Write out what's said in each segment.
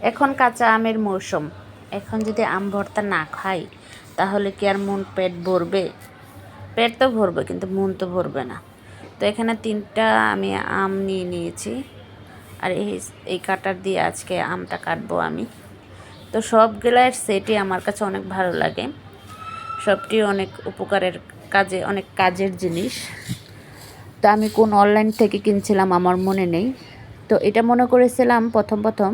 এখন কাঁচা আমের মৌসুম। এখন যদি আম ভর্তা না খাই তাহলে কি আর মন পেট ভরবে? পেট তো ভরবে কিন্তু মন তো ভরবে না। তো এখানে 3টা আমি আম নিয়ে নিয়েছি, আর এই কাটার দিয়ে আজকে আমটা কাটবো আমি। তো সবগুলার সেটই আমার কাছে অনেক ভালো লাগে, সবটি অনেক উপকারের কাজে, অনেক কাজের জিনিস। তো আমি কোন অনলাইন থেকে কিনছিলাম আমার মনে নেই। তো এটা মনে করেছিলাম প্রথম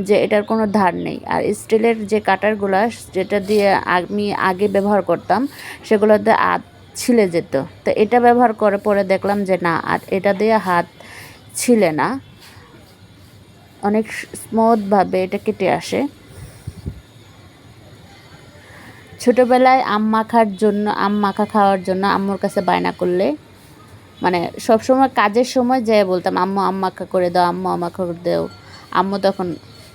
যে এটার কোনো ধার নেই, আর স্টিলের যে কাটারগুলো যেটা দিয়ে আমি আগে ব্যবহার করতাম সেগুলোতে হাত ছিলে যেত। তো এটা ব্যবহার করে পরে দেখলাম যে না, আর এটা দিয়ে হাত ছিলে না, অনেক স্মুথভাবে এটা কেটে আসে। ছোটোবেলায় আম মাখা খাওয়ার জন্য আম্মুর কাছে বায়না করলে, মানে সবসময় কাজের সময় যেয়ে বলতাম আম্মু আম মাখা করে দাও, আম্মু আম মাখা করে দাও। আম্মু তখন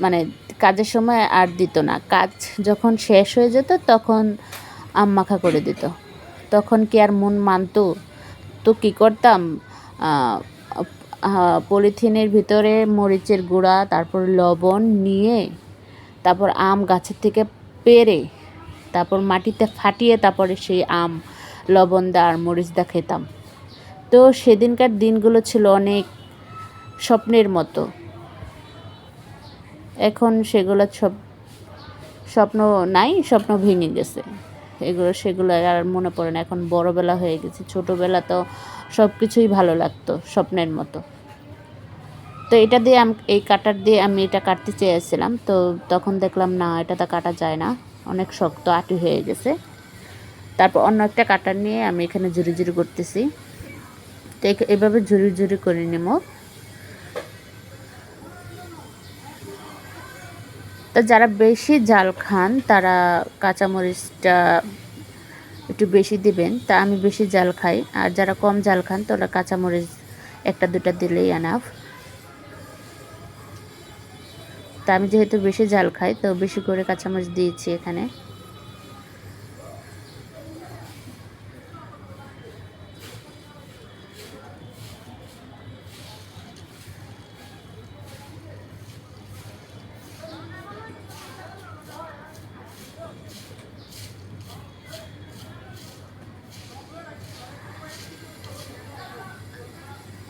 মানে কাজের সময় আর দিত না, কাজ যখন শেষ হয়ে যেত তখন আম মাখা করে দিত। তখন কি আর মন মানতো? তো কী করতাম, পলিথিনের ভিতরে মরিচের গুঁড়া, তারপর লবণ নিয়ে, তারপর আম গাছের থেকে পেড়ে, তারপর মাটিতে ফাটিয়ে, তারপরে সেই আম লবণ দা আর মরিচ দা খেতাম। তো সেদিনকার দিনগুলো ছিল অনেক স্বপ্নের মতো। এখন সেগুলো সব স্বপ্ন নাই, স্বপ্ন ভেঙে গেছে। সেগুলো আর মনে পড়ে না, এখন বড়বেলা হয়ে গেছে। ছোটোবেলা তো সব কিছুই ভালো লাগতো স্বপ্নের মতো। তো এটা দিয়ে এই কাটার দিয়ে আমি এটা কাটতে চেয়েছিলাম, তো তখন দেখলাম না, এটা তো কাটা যায় না, অনেক শক্ত আঁটি হয়ে গেছে। তারপর অন্য একটা কাটার নিয়ে আমি এখানে ঝুরি করতেছি। তো এভাবে ঝুরি করে নেব। তো যারা বেশি ঝাল খান তারা কাঁচামরিচটা একটু বেশি দিবেন। তা আমি বেশি ঝাল খাই, আর যারা কম ঝাল খান তারা কাঁচামরিচ 1-2টা দিলেই এনাফ। তা আমি যেহেতু বেশি ঝাল খাই তো বেশি করে কাঁচামরিচ দিয়েছি এখানে।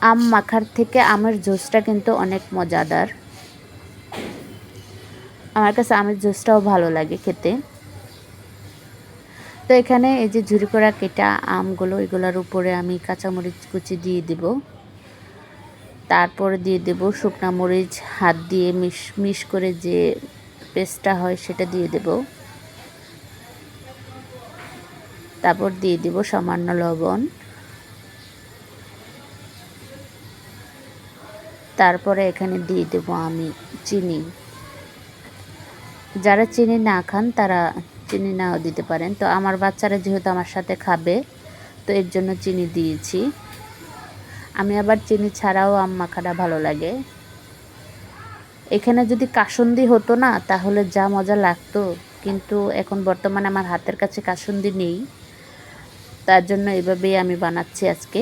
আম মাখার থেকে আমের জুসটা কিন্তু অনেক মজাদার। আমার কাছে আমের জুসটাও ভালো লাগে খেতে। তো এখানে এই যে ঝুরি করা কেটা আমগুলো, এগুলোর উপরে আমি কাঁচামরিচ কুচি দিয়ে দেব। তারপরে দিয়ে দেব শুকনা মরিচ, হাত দিয়ে মিশ করে যে পেস্টটা হয় সেটা দিয়ে দেব। তারপর দিয়ে দেব সামান্য লবণ। তারপরে এখানে দিয়ে দেব আমি চিনি। যারা চিনি না খান তারা চিনি নাও দিতে পারেন। তো আমার বাচ্চারা যেহেতু আমার সাথে খাবে, তো এর জন্য চিনি দিয়েছি। আমি আবার চিনি ছাড়াও আম মাখাটা ভালো লাগে। এখানে যদি কাসুন্দি হতো না তাহলে যা মজা লাগতো, কিন্তু এখন বর্তমানে আমার হাতের কাছে কাসুন্দি নেই, তার জন্য এভাবেই আমি বানাচ্ছি আজকে।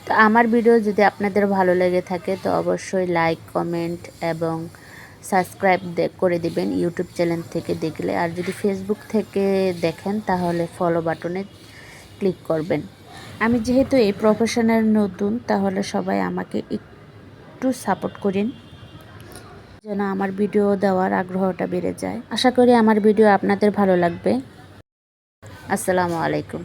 তো আমার ভিডিও যদি আপনাদের ভালো লেগে থাকে তো অবশ্যই লাইক, কমেন্ট এবং সাবস্ক্রাইব করে দিবেন ইউটিউব চ্যানেল থেকে দেখলে। আর যদি ফেসবুক থেকে দেখেন তাহলে ফলো বাটনে ক্লিক করবেন। আমি যেহেতু এই প্রফেশনের নতুন, তাহলে সবাই আমাকে একটু সাপোর্ট করেন যেন আমার ভিডিও দেওয়ার আগ্রহটা বেড়ে যায়। আশা করি আমার ভিডিও আপনাদের ভালো লাগবে। আসসালামু আলাইকুম।